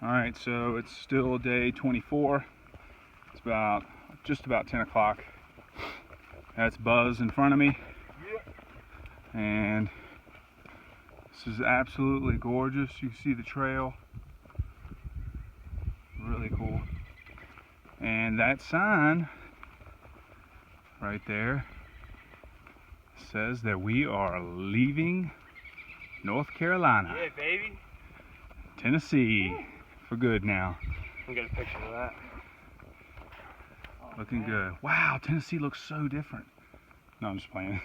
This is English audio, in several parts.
Alright, so it's still day 24. It's just about 10 o'clock. That's Buzz in front of me. And this is absolutely gorgeous. You can see the trail. Really cool. And that sign right there says that we are leaving North Carolina. Yeah, baby. Tennessee for good now. I'll get a picture of that. Looking good. Wow, Tennessee looks so different. No, I'm just playing.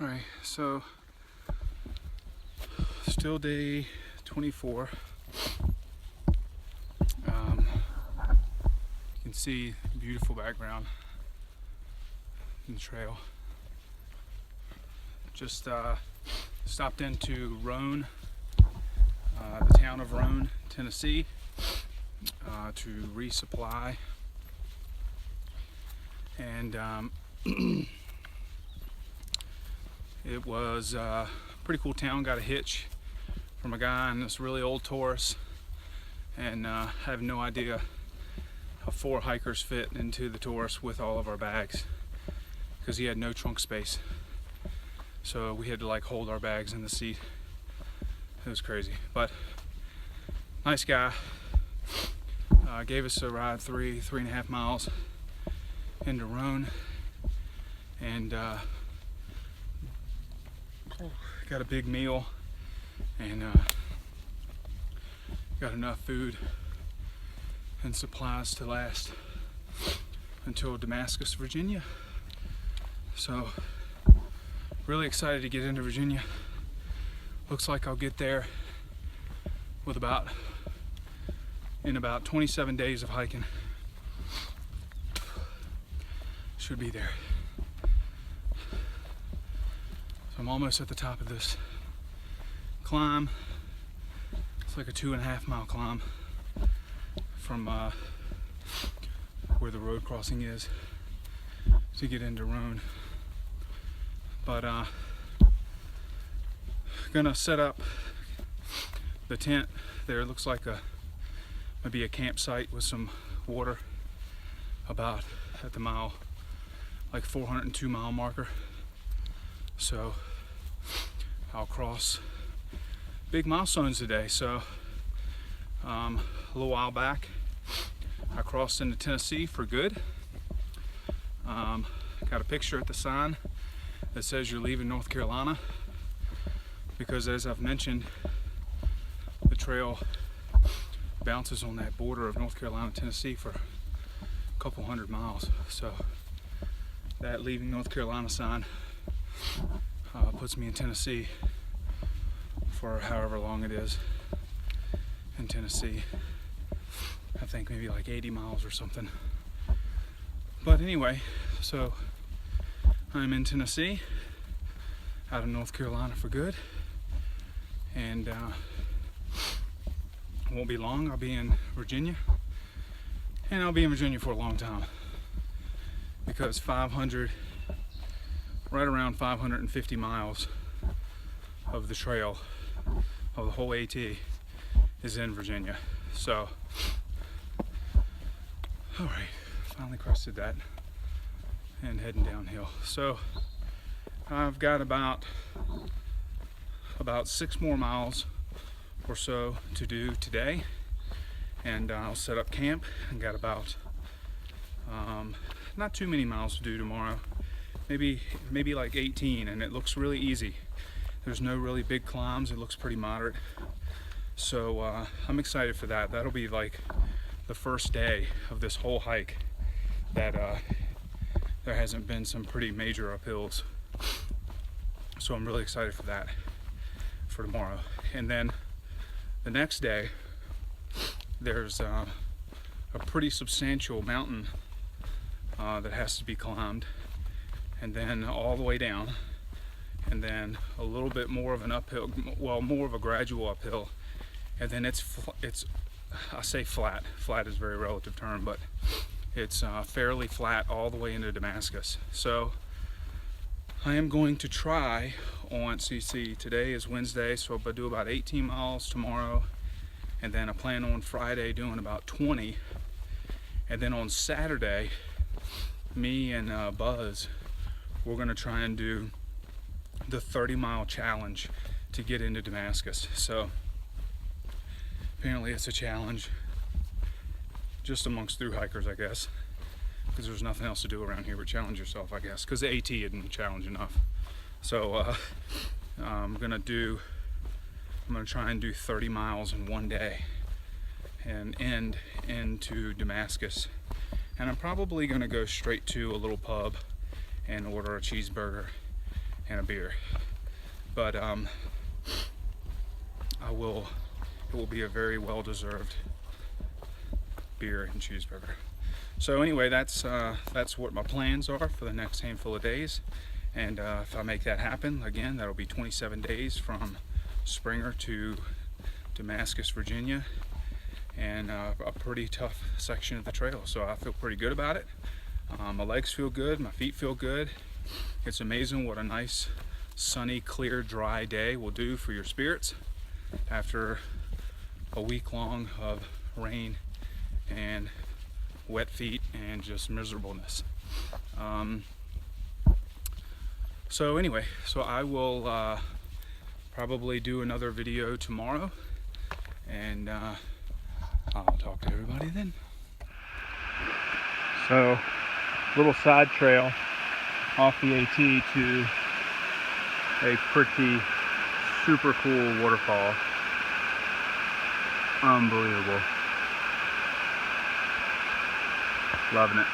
Alright, so still day 24. You can see beautiful background in the trail. Just stopped into Roane, the town of Roane, Tennessee, to resupply. And it was a pretty cool town. Got a hitch from a guy in this really old Taurus, and I have no idea how 4 hikers fit into the Taurus with all of our bags, because he had no trunk space. So we had to like hold our bags in the seat. It was crazy, but nice guy. Gave us a ride 3.5 miles into Roane, and got a big meal, and got enough food and supplies to last until Damascus, Virginia. So really excited to get into Virginia. Looks like I'll get there with in about 27 days of hiking. Should be there. So I'm almost at the top of this climb. It's like a 2.5 mile climb from where the road crossing is to get into Roane. But gonna set up the tent there. It looks like maybe a campsite with some water about at the mile, like 402 mile marker. So I'll cross big milestones today. So a little while back I crossed into Tennessee for good. Got a picture at the sign that says you're leaving North Carolina, because as I've mentioned, the trail bounces on that border of North Carolina, Tennessee for a couple hundred miles. So that leaving North Carolina sign puts me in Tennessee for however long it is in Tennessee. I think maybe like 80 miles or something. But anyway, so I'm in Tennessee, out of North Carolina for good, and won't be long. I'll be in Virginia, and I'll be in Virginia for a long time, because right around 550 miles of the trail of the whole AT is in Virginia. So, all right, finally crested that and heading downhill. So I've got about 6 more miles or so to do today, and I'll set up camp, and got about not too many miles to do tomorrow, maybe like 18, and it looks really easy. There's no really big climbs. It looks pretty moderate. So I'm excited for that. That'll be like the first day of this whole hike that there hasn't been some pretty major uphills. So I'm really excited for that for tomorrow. And then the next day, there's a pretty substantial mountain that has to be climbed, and then all the way down, and then a little bit more of an uphill, well, more of a gradual uphill, and then it's I say flat. Flat is a very relative term, but it's fairly flat all the way into Damascus. So I am going to try on CC. Today is Wednesday, so I'll do about 18 miles tomorrow, and then I plan on Friday doing about 20, and then on Saturday, me and Buzz, we're gonna try and do the 30-mile challenge to get into Damascus. So apparently it's a challenge just amongst thru hikers, I guess, because there's nothing else to do around here but challenge yourself, I guess, because the AT isn't challenge enough. So I'm gonna try and do 30 miles in one day and end into Damascus. And I'm probably gonna go straight to a little pub and order a cheeseburger and a beer. But it will be a very well-deserved beer and cheeseburger. So anyway, that's what my plans are for the next handful of days. And if I make that happen, again, that'll be 27 days from Springer to Damascus, Virginia, and a pretty tough section of the trail. So I feel pretty good about it. My legs feel good, my feet feel good. It's amazing what a nice, sunny, clear, dry day will do for your spirits after a week long of rain and wet feet and just miserableness. So anyway, so I will probably do another video tomorrow, and I'll talk to everybody then. So, little side trail off the AT to a pretty super cool waterfall. Unbelievable. Loving it.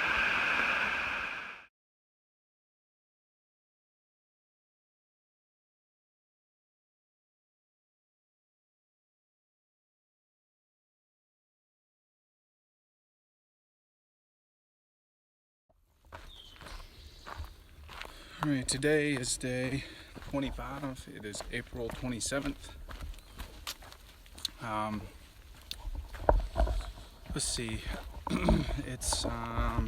All right, today is day 25. It is April 27th. Let's see. It's a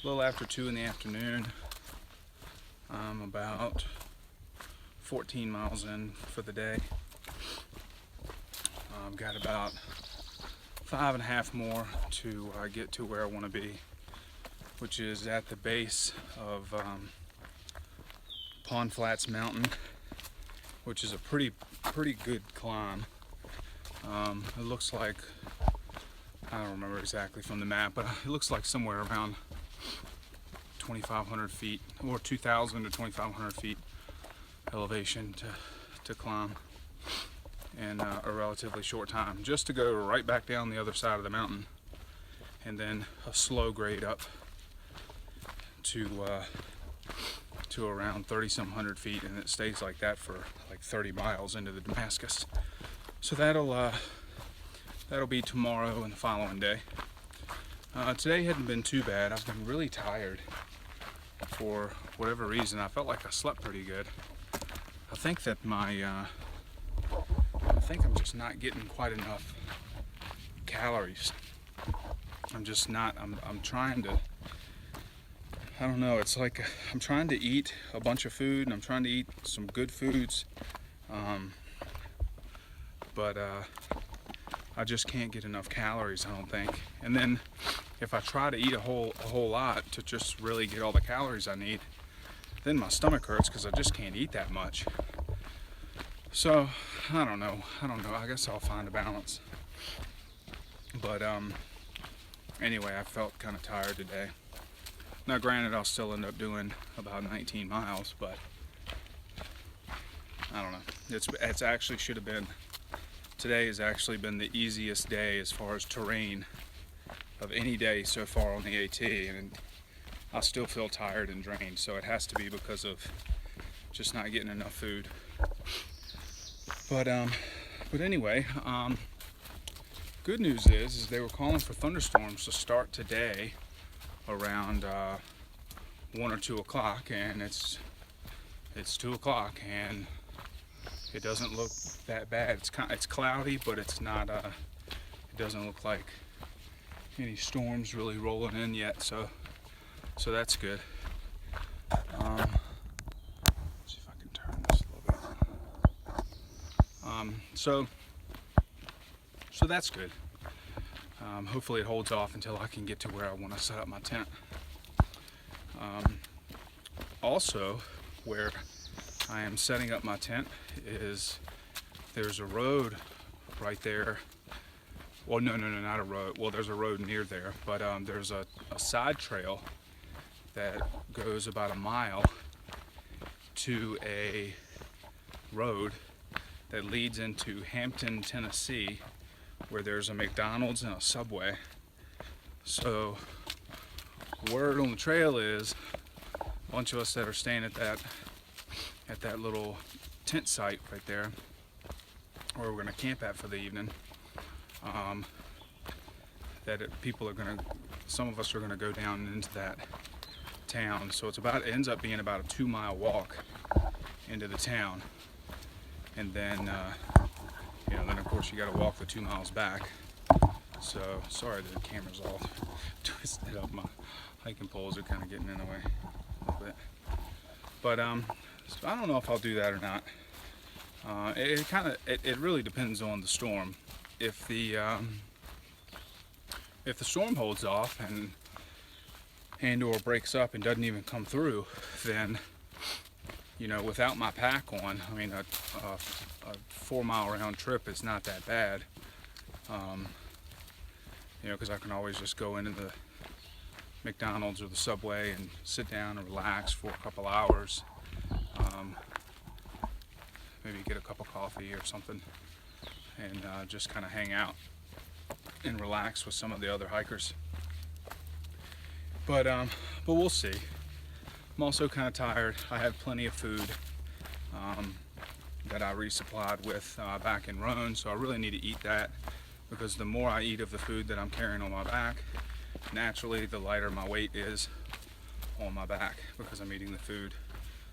little after 2 in the afternoon. I'm about 14 miles in for the day. I've got about 5.5 more to get to where I want to be, which is at the base of Pond Flats Mountain, which is a pretty good climb. It looks like, I don't remember exactly from the map, but it looks like somewhere around 2,500 feet or 2,000 to 2,500 feet elevation to climb in a relatively short time, just to go right back down the other side of the mountain, and then a slow grade up to around 3,some-hundred feet, and it stays like that for like 30 miles into the Damascus. So that'll be tomorrow and the following day. Today hadn't been too bad. I've been really tired for whatever reason. I felt like I slept pretty good. I think that I think I'm just not getting quite enough calories. I'm just not. I'm trying to. I don't know. It's like I'm trying to eat a bunch of food, and I'm trying to eat some good foods, but I just can't get enough calories, I don't think. And then if I try to eat a whole lot to just really get all the calories I need, then my stomach hurts because I just can't eat that much. So I don't know. I guess I'll find a balance. But anyway, I felt kind of tired today. Now granted, I'll still end up doing about 19 miles, but I don't know. It's actually should have been, today has actually been the easiest day as far as terrain of any day so far on the AT, and I still feel tired and drained, so it has to be because of just not getting enough food. But anyway, good news is they were calling for thunderstorms to start today around 1 or 2 o'clock, and it's 2 o'clock and it doesn't look that bad. It's cloudy, but it's not it doesn't look like any storms really rolling in yet, so that's good. Let's see if I can turn this a little bit. So that's good. Hopefully it holds off until I can get to where I want to set up my tent. Also, where I am setting up my tent is there's a road right there. Well, no, not a road. Well, there's a road near there, but there's a side trail that goes about a mile to a road that leads into Hampton, Tennessee, where there's a McDonald's and a Subway. So word on the trail is a bunch of us that are staying at that little tent site right there, where we're gonna camp at for the evening, some of us are gonna go down into that town. So it ends up being about a 2-mile walk into the town, and then then of course you got to walk the 2 miles back. So sorry the camera's all twisted up. My hiking poles are kind of getting in the way a little bit, but so I don't know if I'll do that or not. It really depends on the storm. If the storm holds off and or breaks up and doesn't even come through, then without my pack on, I mean a 4-mile round trip is not that bad. Because I can always just go into the McDonald's or the Subway and sit down and relax for a couple hours. Maybe get a cup of coffee or something, and just kind of hang out and relax with some of the other hikers. But we'll see. I'm also kind of tired. I have plenty of food that I resupplied with back in Rhone, so I really need to eat that, because the more I eat of the food that I'm carrying on my back, naturally the lighter my weight is on my back, because I'm eating the food.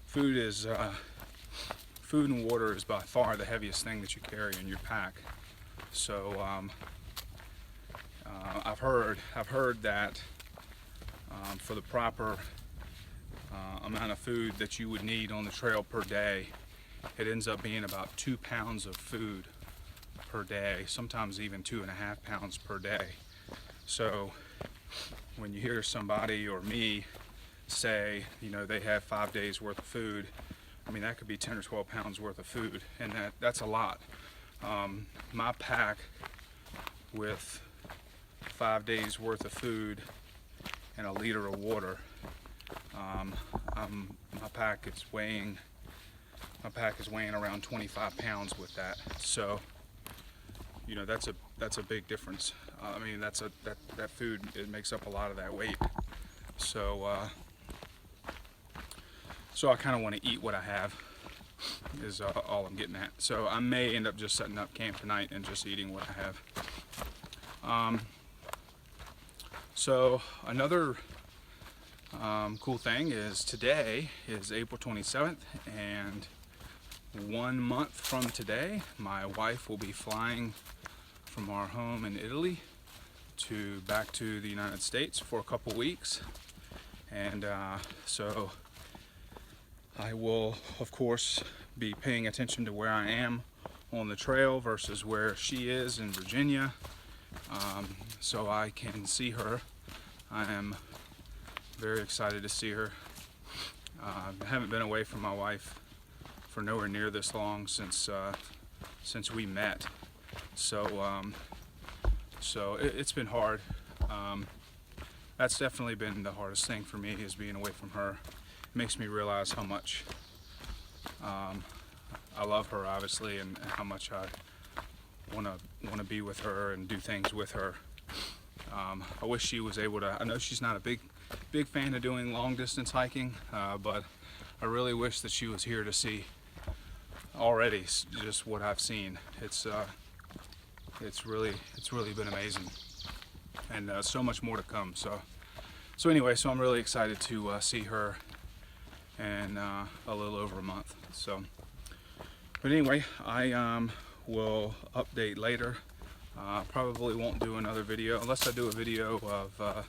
Food and water is by far the heaviest thing that you carry in your pack. So I've heard that for the proper amount of food that you would need on the trail per day, it ends up being about 2 pounds of food per day, sometimes even 2.5 pounds per day. So when you hear somebody or me say, they have 5 days worth of food, I mean, that could be 10 or 12 pounds worth of food, and that's a lot. My pack with 5 days worth of food and a liter of water, my pack is weighing around 25 pounds with that. So that's a big difference. I mean, that food, it makes up a lot of that weight. So I kind of want to eat what I have, is all I'm getting at. So I may end up just setting up camp tonight and just eating what I have. So another cool thing is today is April 27th, and 1 month from today, my wife will be flying from our home in Italy back to the United States for a couple weeks. And so I will, of course, be paying attention to where I am on the trail versus where she is in Virginia, so I can see her. I am very excited to see her. I haven't been away from my wife for nowhere near this long since we met. So it's been hard. That's definitely been the hardest thing for me, is being away from her. It makes me realize how much I love her, obviously, and how much I want to be with her and do things with her. I wish she was able to. I know she's not a big fan of doing long distance hiking, but I really wish that she was here to see already just what I've seen. It's really been amazing, and so much more to come. So anyway, so I'm really excited to see her in a little over a month. So, but anyway, I will update later Probably won't do another video unless I do a video of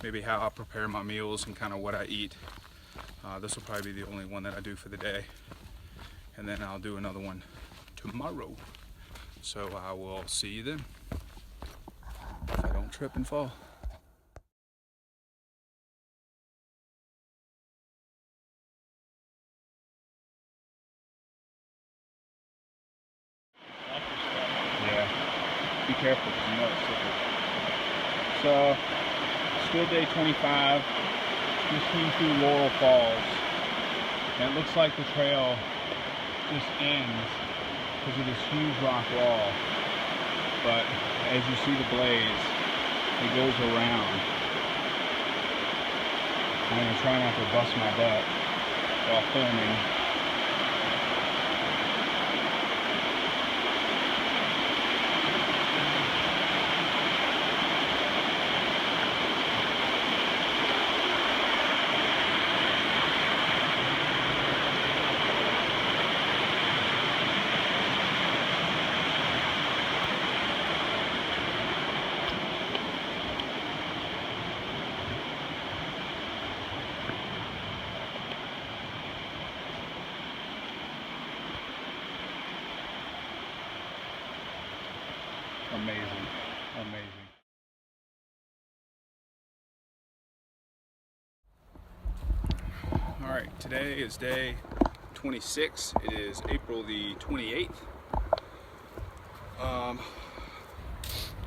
maybe how I prepare my meals and kind of what I eat. This will probably be the only one that I do for the day, and then I'll do another one tomorrow. So I will see you then, if I don't trip and fall. Yeah, be careful because you know it's slippery. So, still day 25. Just came through Laurel Falls. And it looks like the trail just ends because of this huge rock wall. But as you see the blaze, it goes around. I'm going to try not to bust my butt while filming. Amazing, amazing. All right, today is day 26. It is April the 28th.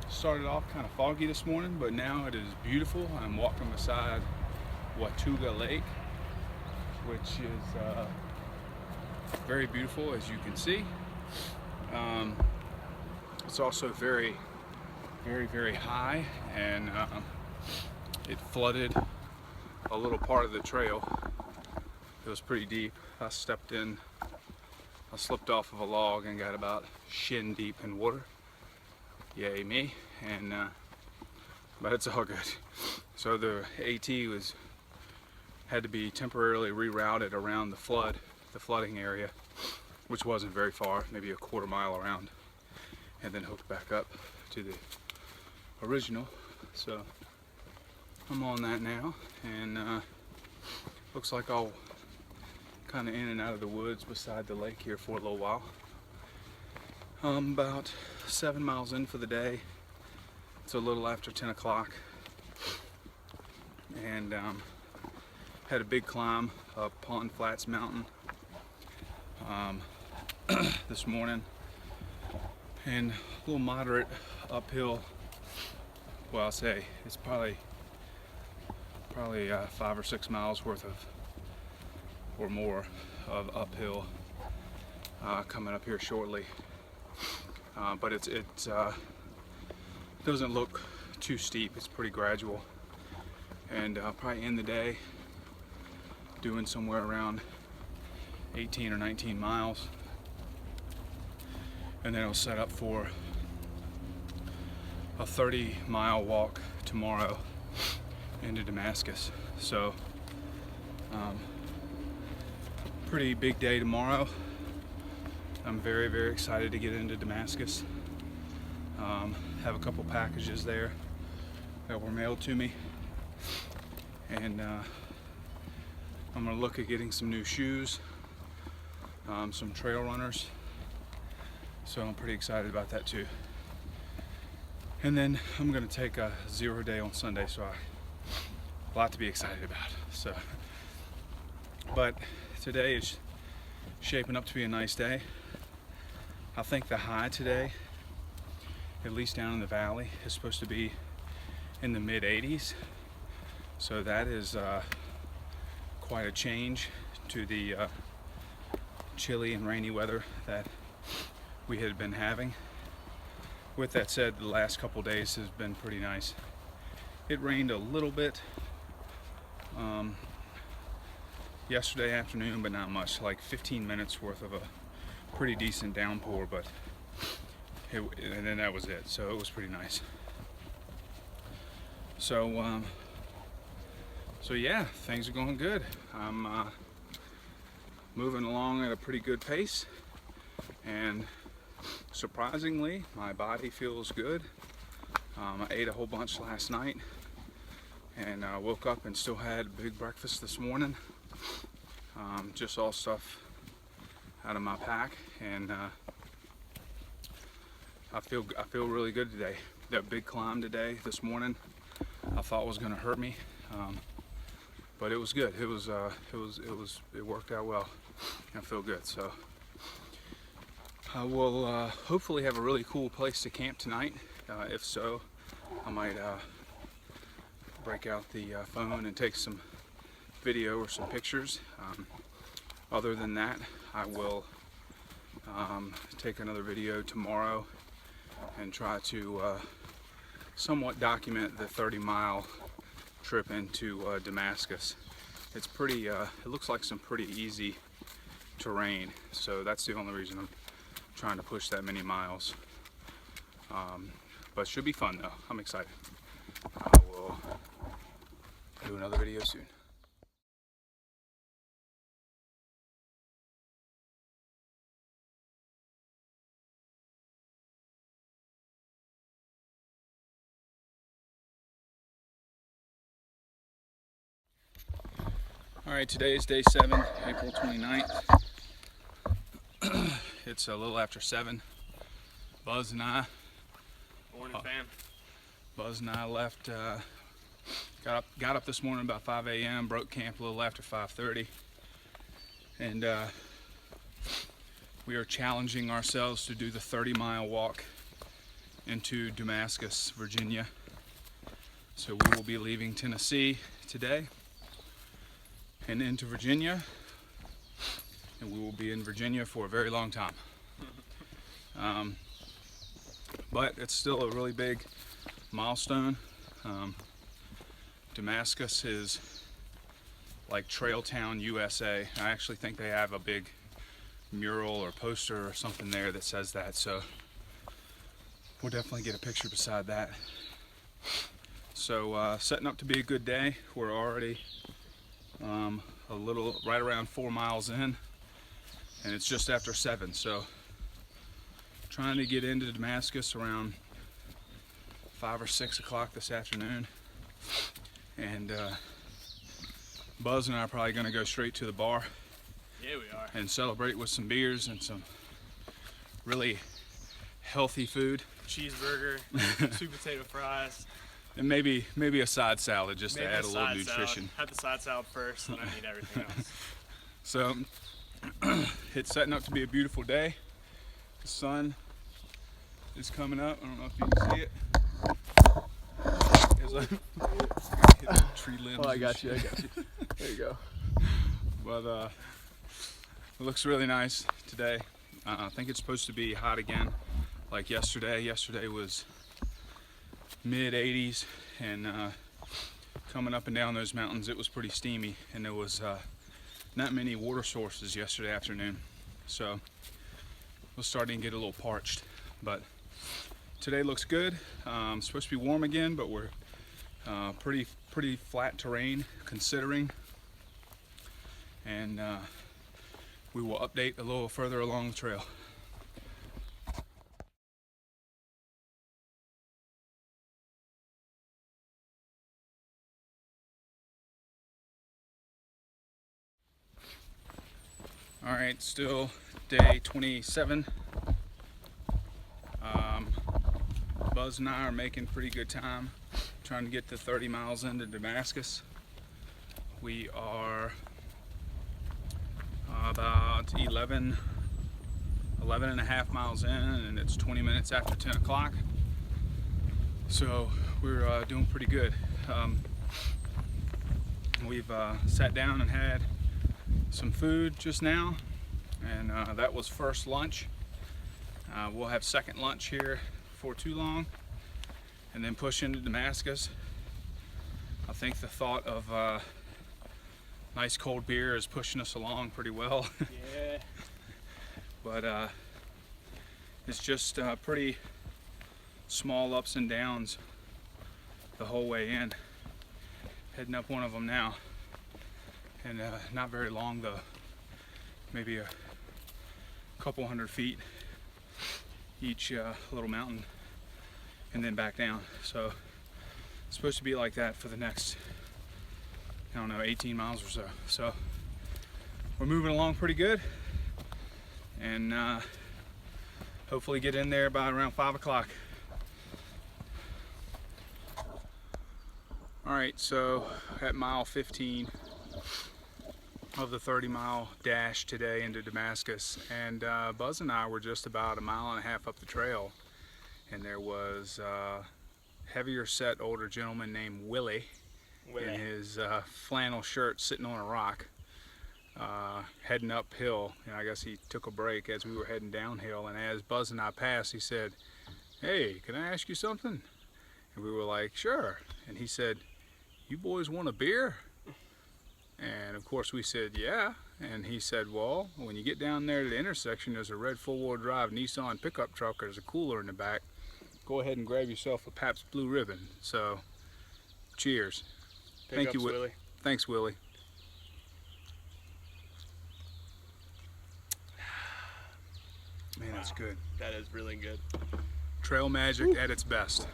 Started off kind of foggy this morning, but now it is beautiful. I'm walking beside Watauga Lake, which is very beautiful, as you can see. It's also very, very high, and it flooded a little part of the trail. It was pretty deep. I stepped in, I slipped off of a log and got about shin deep in water. Yay me, and but it's all good. So the AT had to be temporarily rerouted around the flooding area, which wasn't very far, maybe a quarter mile around, and then hooked back up to the original. So I'm on that now, and looks like I'll kind of in and out of the woods beside the lake here for a little while. I'm about 7 miles in for the day. It's a little after 10 o'clock, and had a big climb up Pond Flats Mountain this morning, and a little moderate uphill. Well, I'll say it's probably 5 or 6 miles worth of, or more, of uphill coming up here shortly. But it doesn't look too steep. It's pretty gradual, and I'll probably end the day doing somewhere around 18 or 19 miles, and then I'll set up for a 30-mile walk tomorrow into Damascus. So pretty big day tomorrow. I'm very excited to get into Damascus. Have a couple packages there that were mailed to me, and I'm gonna look at getting some new shoes, some trail runners. So I'm pretty excited about that too. And then I'm gonna take a 0 day on Sunday, so a lot to be excited about. So, but today is shaping up to be a nice day. I think the high today, at least down in the valley, is supposed to be in the mid 80s. So that is quite a change to the chilly and rainy weather that we had been having. With that said, the last couple days has been pretty nice. It rained a little bit yesterday afternoon, but not much, like 15 minutes worth of a pretty decent downpour, but and then that was it. So it was pretty nice. So so yeah, things are going good. I'm moving along at a pretty good pace, and surprisingly, my body feels good. I ate a whole bunch last night and woke up and still had a big breakfast this morning. Just all stuff out of my pack, and I feel really good today. That big climb today, this morning, I thought was going to hurt me, but it was good. It worked out well. I feel good. So I will hopefully have a really cool place to camp tonight. If so, I might break out the phone and take some video or some pictures. Other than that, I will take another video tomorrow and try to somewhat document the 30-mile trip into Damascus. It's pretty, it looks like some pretty easy terrain, so that's the only reason I'm trying to push that many miles. But it should be fun though. I'm excited. I will do another video soon. All right, today is day 7, April 29th. It's a little after 7. Buzz and I, Morning, fam. Buzz and I left, got up this morning about 5 a.m., broke camp a little after 5:30, and we are challenging ourselves to do the 30-mile walk into Damascus, Virginia. So we will be leaving Tennessee today and into Virginia, and we will be in Virginia for a very long time. But it's still a really big milestone. Damascus is like Trail Town, USA. I actually think they have a big mural or poster or something there that says that, so we'll definitely get a picture beside that. So setting up to be a good day. We're already a little right around 4 miles in, and it's just after 7, so trying to get into Damascus around 5 or 6 o'clock this afternoon, and Buzz and I are probably going to go straight to the bar. Yeah, we are. And celebrate with some beers and some really healthy food. Cheeseburger, sweet potato fries. And maybe a side salad just Maybe to add a little side nutrition. Salad. Have the side salad first, and then I need everything else. So it's setting up to be a beautiful day. The sun is coming up. I don't know if you can see it. As I hit the tree limbs. Oh, I got you. There you go. But it looks really nice today. I think it's supposed to be hot again, like yesterday. Yesterday was mid 80s, and coming up and down those mountains, it was pretty steamy, and there was not many water sources yesterday afternoon, so it was starting to get a little parched. But today looks good. It's supposed to be warm again, but we're pretty flat terrain considering, and we will update a little further along the trail. All right, still day 27. Buzz and I are making pretty good time trying to get to 30 miles into Damascus. We are about 11 and a half miles in, and it's 20 minutes after 10 o'clock. So we're doing pretty good. We've sat down and had some food just now, and that was first lunch. We'll have second lunch here before too long, and then push into Damascus. I think the thought of nice cold beer is pushing us along pretty well. Yeah. But it's just pretty small ups and downs the whole way in. Heading up one of them now, and not very long though, maybe a couple hundred feet, each little mountain and then back down. So it's supposed to be like that for the next, I don't know, 18 miles or so. So we're moving along pretty good, and hopefully get in there by around 5 o'clock. All right, so at mile 15 of the 30-mile dash today into Damascus, and Buzz and I were just about a mile and a half up the trail, and there was a heavier set older gentleman named Willie in his flannel shirt sitting on a rock, heading uphill, and I guess he took a break as we were heading downhill, and as Buzz and I passed, he said, "Hey, can I ask you something?" And we were like, "Sure." And he said, "You boys want a beer?" And of course we said, "Yeah." And he said, "Well, when you get down there to the intersection, there's a red four-wheel drive Nissan pickup truck. There's a cooler in the back. Go ahead and grab yourself a Pabst Blue Ribbon." So, cheers. Thank you, Willie. Thanks, Willie. Man, that's good. That is really good. Trail magic at its best.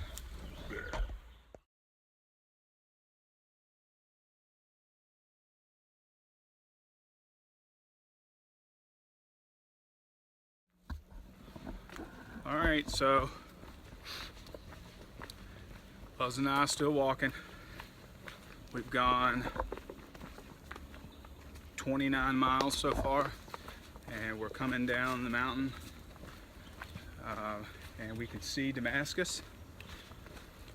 All right, so Buzz and I are still walking. We've gone 29 miles so far, and we're coming down the mountain, and we can see Damascus.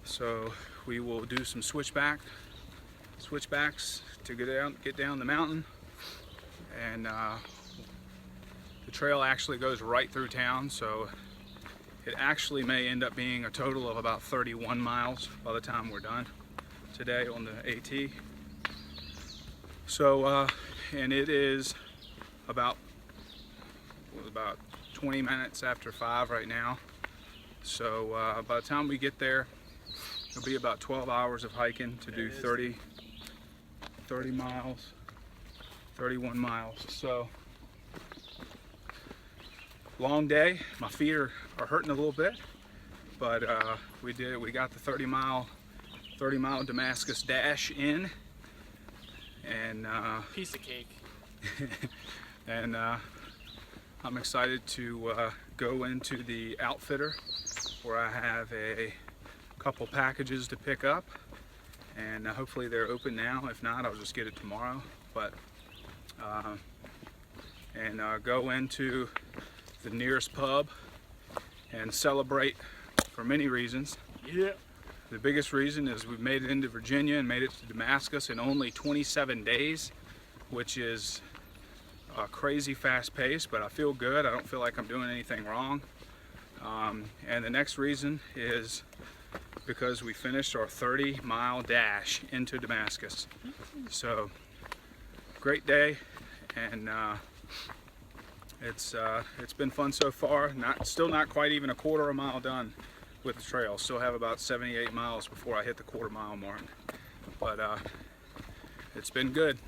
So we will do some switchbacks to get down the mountain, and the trail actually goes right through town, so it actually may end up being a total of about 31 miles by the time we're done today on the AT. So, and it is about 20 minutes after 5 right now. So by the time we get there, it'll be about 12 hours of hiking to do 30 miles, 31 miles. So, long day. My feet are hurting a little bit, but we got the 30 mile Damascus dash in, and Piece of cake. and I'm excited to go into the outfitter where I have a couple packages to pick up, and hopefully they're open now. If not, I'll just get it tomorrow. But go into the nearest pub and celebrate for many reasons. Yeah. The biggest reason is we've made it into Virginia and made it to Damascus in only 27 days, which is a crazy fast pace, but I feel good. I don't feel like I'm doing anything wrong. And the next reason is because we finished our 30-mile dash into Damascus. So, great day, and it's been fun so far. Still not quite even a quarter of a mile done with the trail. Still have about 78 miles before I hit the quarter-mile mark. But it's been good.